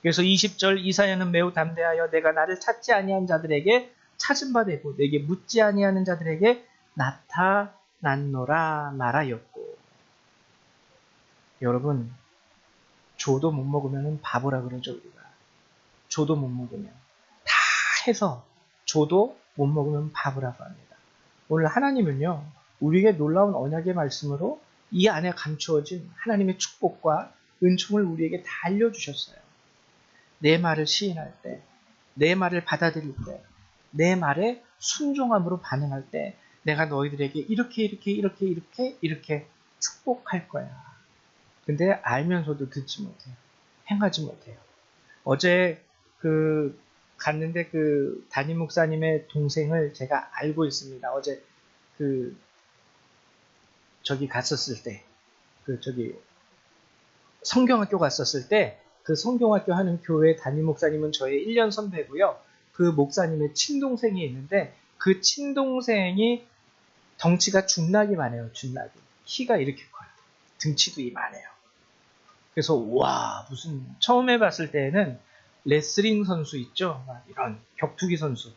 그래서 20절 이사야는 매우 담대하여 내가 나를 찾지 아니한 자들에게 찾은 바 되고 내게 묻지 아니하는 자들에게 나타났노라 말하였고. 여러분, 조도 못 먹으면 바보라 그러죠, 우리가. 조도 못 먹으면. 다 해서 조도 못 먹으면 바보라고 합니다. 오늘 하나님은요, 우리에게 놀라운 언약의 말씀으로 이 안에 감추어진 하나님의 축복과 은총을 우리에게 다 알려주셨어요. 내 말을 시인할 때, 내 말을 받아들일 때, 내 말에 순종함으로 반응할 때 내가 너희들에게 이렇게 축복할 거야. 근데 알면서도 듣지 못해요. 행하지 못해요. 어제 갔는데 담임 목사님의 동생을 제가 알고 있습니다. 어제 저기 갔었을 때, 성경학교 갔었을 때, 그 성경학교 하는 교회 담임 목사님은 저의 1년 선배고요. 그 목사님의 친동생이 있는데, 그 친동생이 덩치가 준락이 많아요. 준락이. 키가 이렇게 커요. 등치도 이만해요. 그래서 무슨 처음에 봤을 때는 레슬링 선수 있죠? 이런 격투기 선수.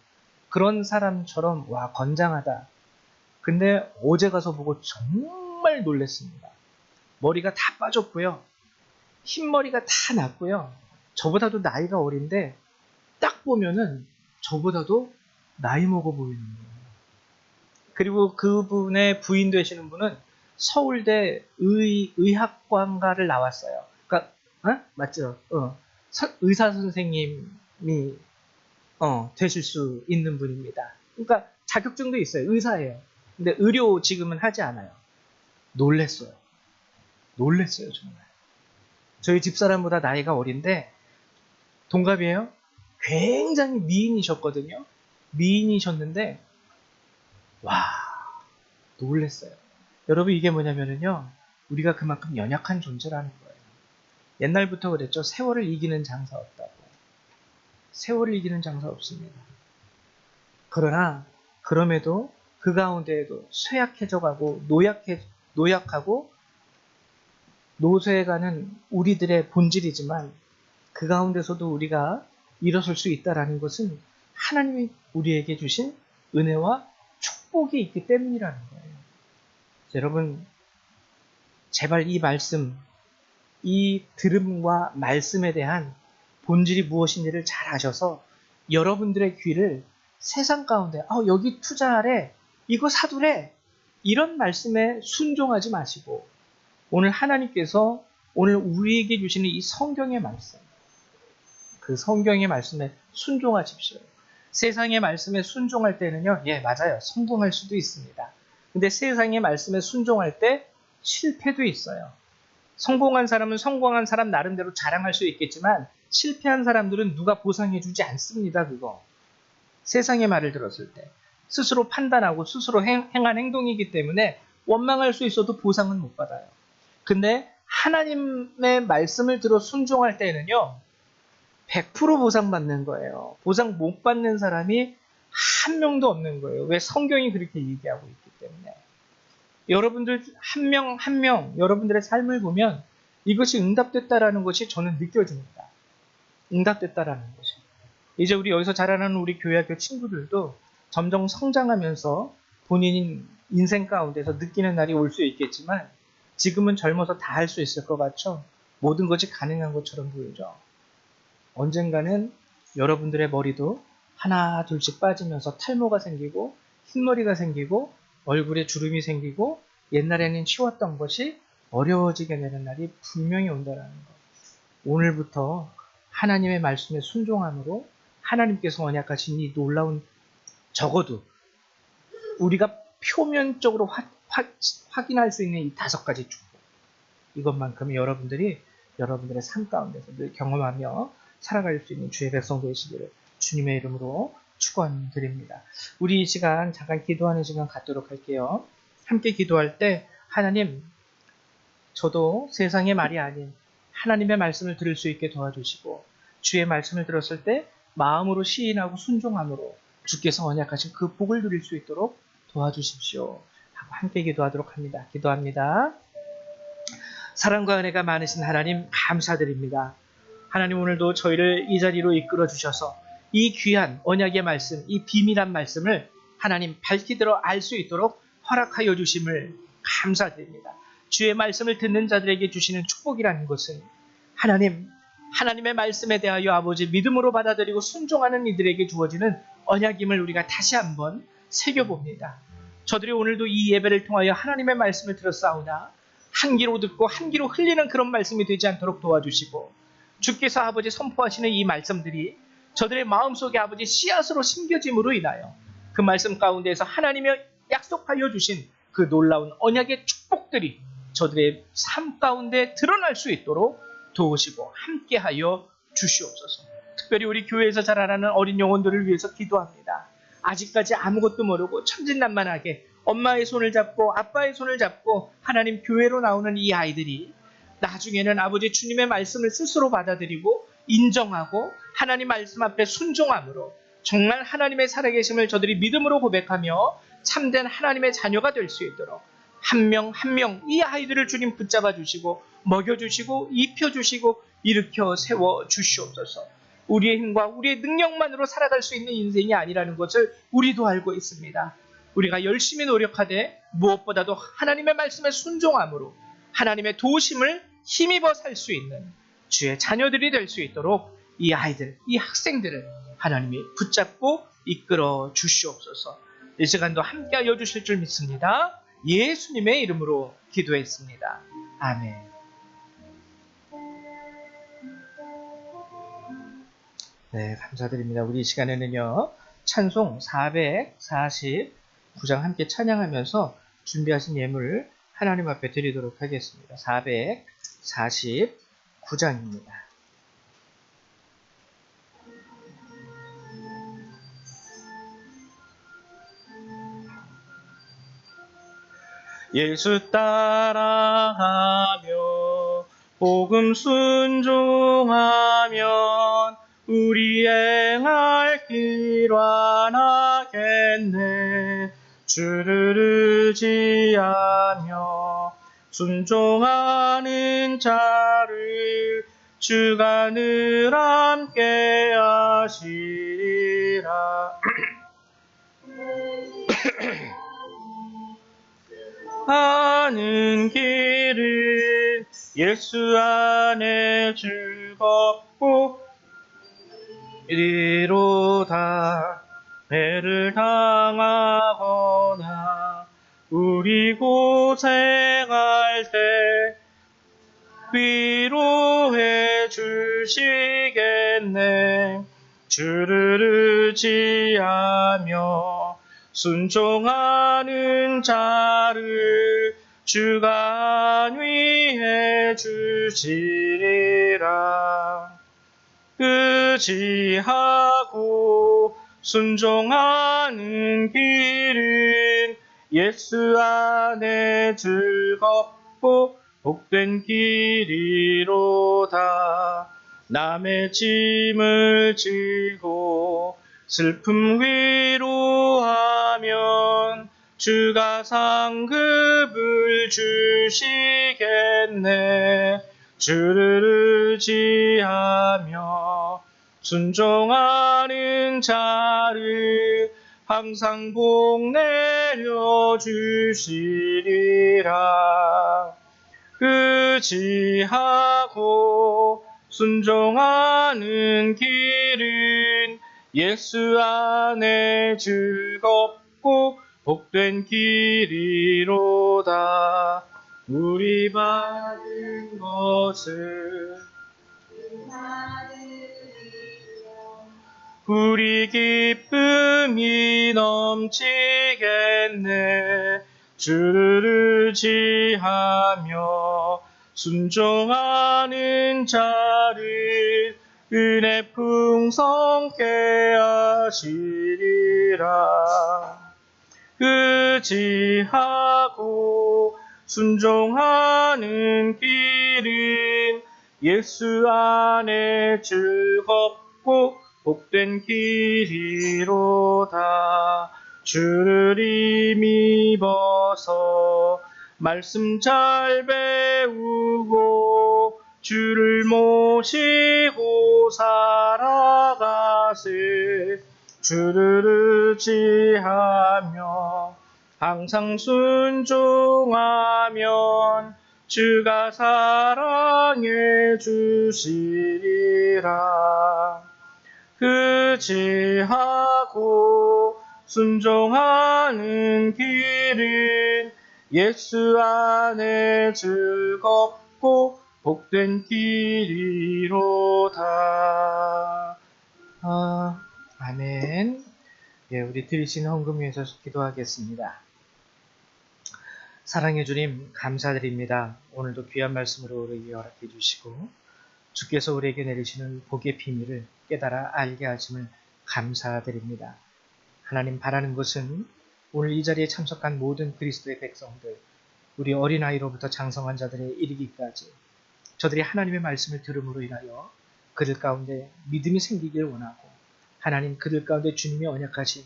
그런 사람처럼 건장하다. 근데 어제 가서 보고 정말 놀랐습니다. 머리가 다 빠졌고요. 흰머리가 다 났고요. 저보다도 나이가 어린데 딱 보면은 저보다도 나이 먹어 보이는 거예요. 그리고 그분의 부인 되시는 분은 서울대 의학관가를 나왔어요. 그러니까 맞죠? 의사 선생님이 되실 수 있는 분입니다. 그러니까 자격증도 있어요. 의사예요. 근데 의료 지금은 하지 않아요. 놀랬어요. 놀랬어요, 정말. 저희 집사람보다 나이가 어린데 동갑이에요. 굉장히 미인이셨거든요. 미인이셨는데 와, 놀랬어요. 여러분, 이게 뭐냐면요, 우리가 그만큼 연약한 존재라는 거예요. 옛날부터 그랬죠. 세월을 이기는 장사 없다고. 세월을 이기는 장사 없습니다. 그러나 그럼에도 그 가운데에도 쇠약해져가고 노약하고 노쇠해가는 우리들의 본질이지만 그 가운데서도 우리가 일어설 수 있다는 것은 하나님이 우리에게 주신 은혜와 축복이 있기 때문이라는 거예요. 여러분, 제발 이 말씀, 이 들음과 말씀에 대한 본질이 무엇인지를 잘 아셔서 여러분들의 귀를 세상 가운데 여기 투자하래, 이거 사두래, 이런 말씀에 순종하지 마시고 오늘 하나님께서 오늘 우리에게 주시는 이 성경의 말씀, 그 성경의 말씀에 순종하십시오. 세상의 말씀에 순종할 때는요, 맞아요. 성공할 수도 있습니다. 근데 세상의 말씀에 순종할 때 실패도 있어요. 성공한 사람은 성공한 사람 나름대로 자랑할 수 있겠지만 실패한 사람들은 누가 보상해주지 않습니다. 그거. 세상의 말을 들었을 때 스스로 판단하고 스스로 행한 행동이기 때문에 원망할 수 있어도 보상은 못 받아요. 근데 하나님의 말씀을 들어 순종할 때는요, 100% 보상받는 거예요. 보상 못 받는 사람이 한 명도 없는 거예요. 왜? 성경이 그렇게 얘기하고 있기 때문에. 여러분들 한 명 한 명 여러분들의 삶을 보면 이것이 응답됐다라는 것이 저는 느껴집니다. 응답됐다라는 것이. 이제 우리 여기서 자라나는 우리 교회학교 친구들도 점점 성장하면서 본인 인생 가운데서 느끼는 날이 올 수 있겠지만 지금은 젊어서 다 할 수 있을 것 같죠? 모든 것이 가능한 것처럼 보이죠? 언젠가는 여러분들의 머리도 하나 둘씩 빠지면서 탈모가 생기고 흰머리가 생기고 얼굴에 주름이 생기고 옛날에는 쉬웠던 것이 어려워지게 되는 날이 분명히 온다는 것. 오늘부터 하나님의 말씀에 순종함으로 하나님께서 언약하신 이 놀라운, 적어도 우리가 표면적으로 확인할 수 있는 이 5가지 축복, 이것만큼 여러분들이 여러분들의 삶 가운데서 늘 경험하며 살아갈 수 있는 주의 백성 되시기를 주님의 이름으로 축원드립니다. 우리 이 시간 잠깐 기도하는 시간 갖도록 할게요. 함께 기도할 때 하나님, 저도 세상의 말이 아닌 하나님의 말씀을 들을 수 있게 도와주시고 주의 말씀을 들었을 때 마음으로 시인하고 순종함으로 주께서 언약하신 그 복을 누릴 수 있도록 도와주십시오. 하고 함께 기도하도록 합니다. 기도합니다. 사랑과 은혜가 많으신 하나님, 감사드립니다. 하나님, 오늘도 저희를 이 자리로 이끌어 주셔서 이 귀한 언약의 말씀, 이 비밀한 말씀을 하나님 밝히 들어 알 수 있도록 허락하여 주심을 감사드립니다. 주의 말씀을 듣는 자들에게 주시는 축복이라는 것은 하나님의 말씀에 대하여 아버지 믿음으로 받아들이고 순종하는 이들에게 주어지는 언약임을 우리가 다시 한번 새겨봅니다. 저들이 오늘도 이 예배를 통하여 하나님의 말씀을 들었사오나 한 귀로 듣고 한 귀로 흘리는 그런 말씀이 되지 않도록 도와주시고 주께서 아버지 선포하시는 이 말씀들이 저들의 마음속에 아버지 씨앗으로 심겨짐으로 인하여 그 말씀 가운데에서 하나님이 약속하여 주신 그 놀라운 언약의 축복들이 저들의 삶 가운데 드러날 수 있도록 도우시고 함께하여 주시옵소서. 특별히 우리 교회에서 자라나는 어린 영혼들을 위해서 기도합니다. 아직까지 아무것도 모르고 천진난만하게 엄마의 손을 잡고 아빠의 손을 잡고 하나님 교회로 나오는 이 아이들이 나중에는 아버지 주님의 말씀을 스스로 받아들이고 인정하고 하나님 말씀 앞에 순종함으로 정말 하나님의 살아계심을 저들이 믿음으로 고백하며 참된 하나님의 자녀가 될 수 있도록 한 명 한 명 이 아이들을 주님 붙잡아 주시고 먹여주시고 입혀주시고 일으켜 세워 주시옵소서. 우리의 힘과 우리의 능력만으로 살아갈 수 있는 인생이 아니라는 것을 우리도 알고 있습니다. 우리가 열심히 노력하되 무엇보다도 하나님의 말씀에 순종함으로 하나님의 도우심을 힘입어 살 수 있는 주의 자녀들이 될 수 있도록 이 아이들, 이 학생들을 하나님이 붙잡고 이끌어 주시옵소서. 이 시간도 함께하여 주실 줄 믿습니다. 예수님의 이름으로 기도했습니다. 아멘. 네, 감사드립니다. 우리 이 시간에는요, 찬송 449장 함께 찬양하면서 준비하신 예물을 하나님 앞에 드리도록 하겠습니다. 449장입니다. 예수 따라하며 복음 순종하면 우리 행할 길 완하겠네. 주를 의지하며 순종하는 자를 주가 늘 함께 하시리라. 하는 길은 예수 안에 즐겁고 이리로다. 배를 당하거나 우리 고생할 때 위로해 주시겠네. 주를 의지하며 순종하는 자를 주가 안위해 주시리라. 의지하고 순종하는 길은 예수 안에 즐겁고 복된 길이로다. 남의 짐을 지고 슬픔 위로하면 주가 상급을 주시겠네. 주를 의지하며 순종하는 자를 항상 복 내려 주시리라. 의지하고 순종하는 길은 예수 안에 즐겁고 복된 길이로다. 우리 받은 것을 우리 기쁨이 넘치겠네. 주를 의지하며 순종하는 자를 은혜 풍성케 하시리라. 의지하고 순종하는 길은 예수 안에 즐겁고 복된 길이로다. 주를 힘입어서 말씀 잘 배우고 주를 모시고 살아가세. 주를 의지하며 항상 순종하면 주가 사랑해 주시리라. 의지하고 순종하는 길은 예수 안에 즐겁고 복된 길이로다. 아멘. 예, 우리 드리신 헌금 위해서 기도하겠습니다. 사랑해 주님, 감사드립니다. 오늘도 귀한 말씀으로 우리에게 허락해 주시고 주께서 우리에게 내리시는 복의 비밀을 깨달아 알게 하심을 감사드립니다. 하나님, 바라는 것은 오늘 이 자리에 참석한 모든 그리스도의 백성들, 우리 어린아이로부터 장성한 자들에 이르기까지 저들이 하나님의 말씀을 들음으로 인하여 그들 가운데 믿음이 생기길 원하고 하나님, 그들 가운데 주님이 언약하신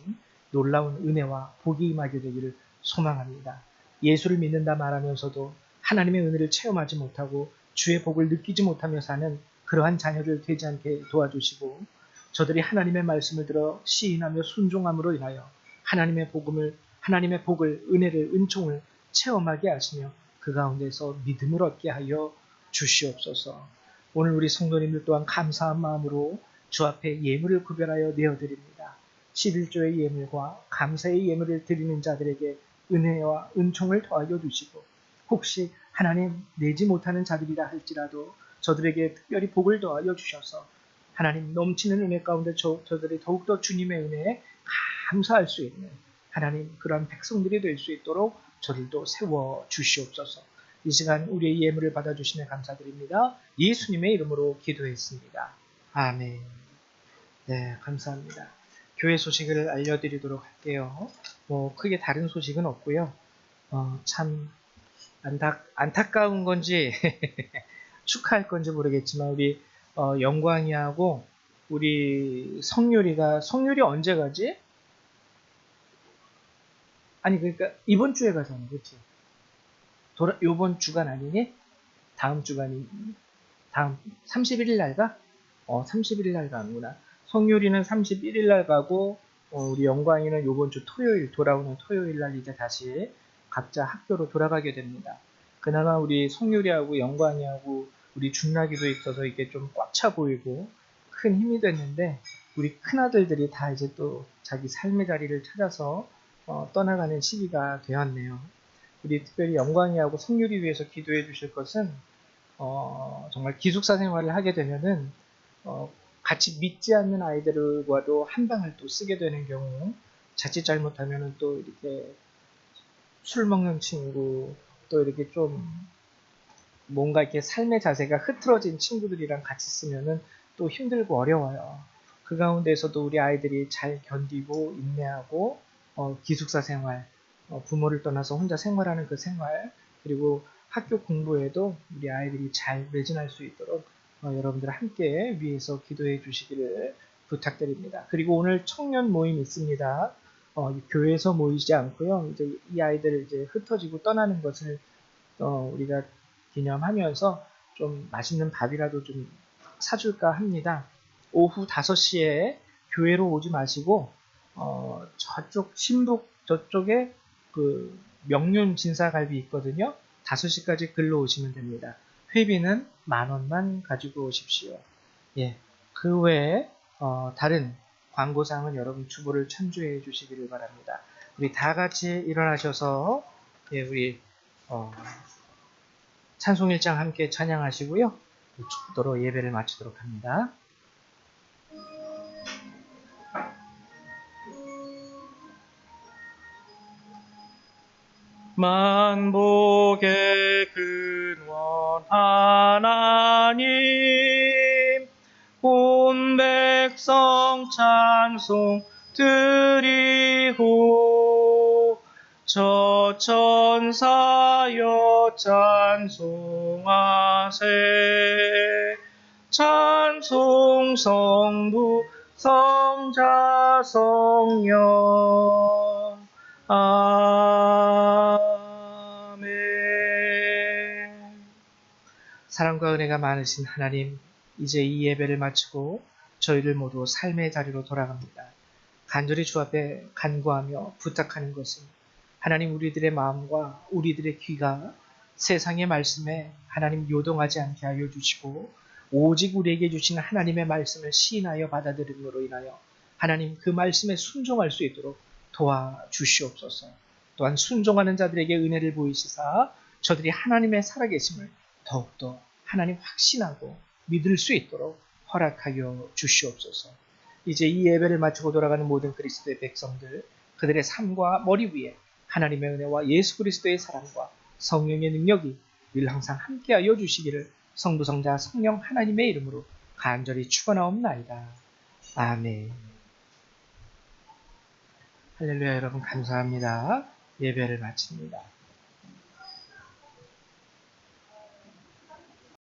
놀라운 은혜와 복이 임하게 되기를 소망합니다. 예수를 믿는다 말하면서도 하나님의 은혜를 체험하지 못하고 주의 복을 느끼지 못하며 사는 그러한 자녀들 되지 않게 도와주시고 저들이 하나님의 말씀을 들어 시인하며 순종함으로 인하여 하나님의 복을, 은혜를, 은총을 체험하게 하시며 그 가운데서 믿음을 얻게 하여 주시옵소서. 오늘 우리 성도님들 또한 감사한 마음으로 주 앞에 예물을 구별하여 내어드립니다. 11조의 예물과 감사의 예물을 드리는 자들에게 은혜와 은총을 더하여 주시고, 혹시 하나님 내지 못하는 자들이라 할지라도 저들에게 특별히 복을 더하여 주셔서 하나님 넘치는 은혜 가운데 저들이 더욱더 주님의 은혜에 감사할 수 있는 하나님 그러한 백성들이 될 수 있도록 저들도 세워 주시옵소서. 이 시간 우리의 예물을 받아주시며 감사드립니다. 예수님의 이름으로 기도했습니다. 아멘. 네, 감사합니다. 교회 소식을 알려드리도록 할게요. 크게 다른 소식은 없고요. 참 안타까운 건지 축하할 건지 모르겠지만 우리 영광이하고 우리 성률이 언제 가지? 아니 그러니까 이번 주에 가잖아, 그렇지? 요번 주간 아니니? 다음 주간이 다음 31일 날 가? 31일 날 가는구나. 성률이는 31일 날 가고 우리 영광이는 요번 주 토요일 돌아오는 토요일 날 이제 다시 각자 학교로 돌아가게 됩니다. 그나마 우리 성률이하고 영광이하고 우리 중락이도 있어서 이게 좀 꽉 차 보이고 큰 힘이 됐는데 우리 큰아들들이 다 이제 또 자기 삶의 자리를 찾아서 떠나가는 시기가 되었네요. 우리 특별히 영광이하고 성률이 위해서 기도해 주실 것은 정말 기숙사 생활을 하게 되면은 같이 믿지 않는 아이들과도 한 방을 또 쓰게 되는 경우, 자칫 잘못하면은 또 이렇게 술 먹는 친구, 또 이렇게 좀 뭔가 이렇게 삶의 자세가 흐트러진 친구들이랑 같이 쓰면은 또 힘들고 어려워요. 그 가운데서도 우리 아이들이 잘 견디고 인내하고 기숙사 생활, 부모를 떠나서 혼자 생활하는 그 생활, 그리고 학교 공부에도 우리 아이들이 잘 매진할 수 있도록 여러분들 함께 위해서 기도해 주시기를 부탁드립니다. 그리고 오늘 청년 모임 있습니다. 교회에서 모이지 않고요. 이제 이 아이들 이제 흩어지고 떠나는 것을 우리가 기념하면서 좀 맛있는 밥이라도 좀 사줄까 합니다. 오후 5시에 교회로 오지 마시고 저쪽 신북 저쪽에 그 명륜 진사갈비 있거든요. 5시까지 글로 오시면 됩니다. 회비는 10,000원만 가지고 오십시오. 예, 그 외에 다른 광고사항은 여러분 주보를 참조해 주시기를 바랍니다. 우리 다 같이 일어나셔서 예, 우리 찬송 1장 함께 찬양하시고요. 축도로 예배를 마치도록 합니다. 만복의 근원 하나님, 온 백성 찬송 드리고 저 천사여 찬송하세. 찬송 성부 성자 성령. 아멘. 사랑과 은혜가 많으신 하나님, 이제 이 예배를 마치고 저희를 모두 삶의 자리로 돌아갑니다. 간절히 주 앞에 간구하며 부탁하는 것은 하나님 우리들의 마음과 우리들의 귀가 세상의 말씀에 하나님 요동하지 않게 하여 주시고 오직 우리에게 주신 하나님의 말씀을 시인하여 받아들임으로 인하여 하나님 그 말씀에 순종할 수 있도록 도와주시옵소서. 또한 순종하는 자들에게 은혜를 보이시사 저들이 하나님의 살아계심을 더욱더 하나님 확신하고 믿을 수 있도록 허락하여 주시옵소서. 이제 이 예배를 마치고 돌아가는 모든 그리스도의 백성들, 그들의 삶과 머리 위에 하나님의 은혜와 예수 그리스도의 사랑과 성령의 능력이 늘 항상 함께하여 주시기를 성부 성자 성령 하나님의 이름으로 간절히 축원하옵나이다. 아멘. 할렐루야. 여러분 감사합니다. 예배를 마칩니다.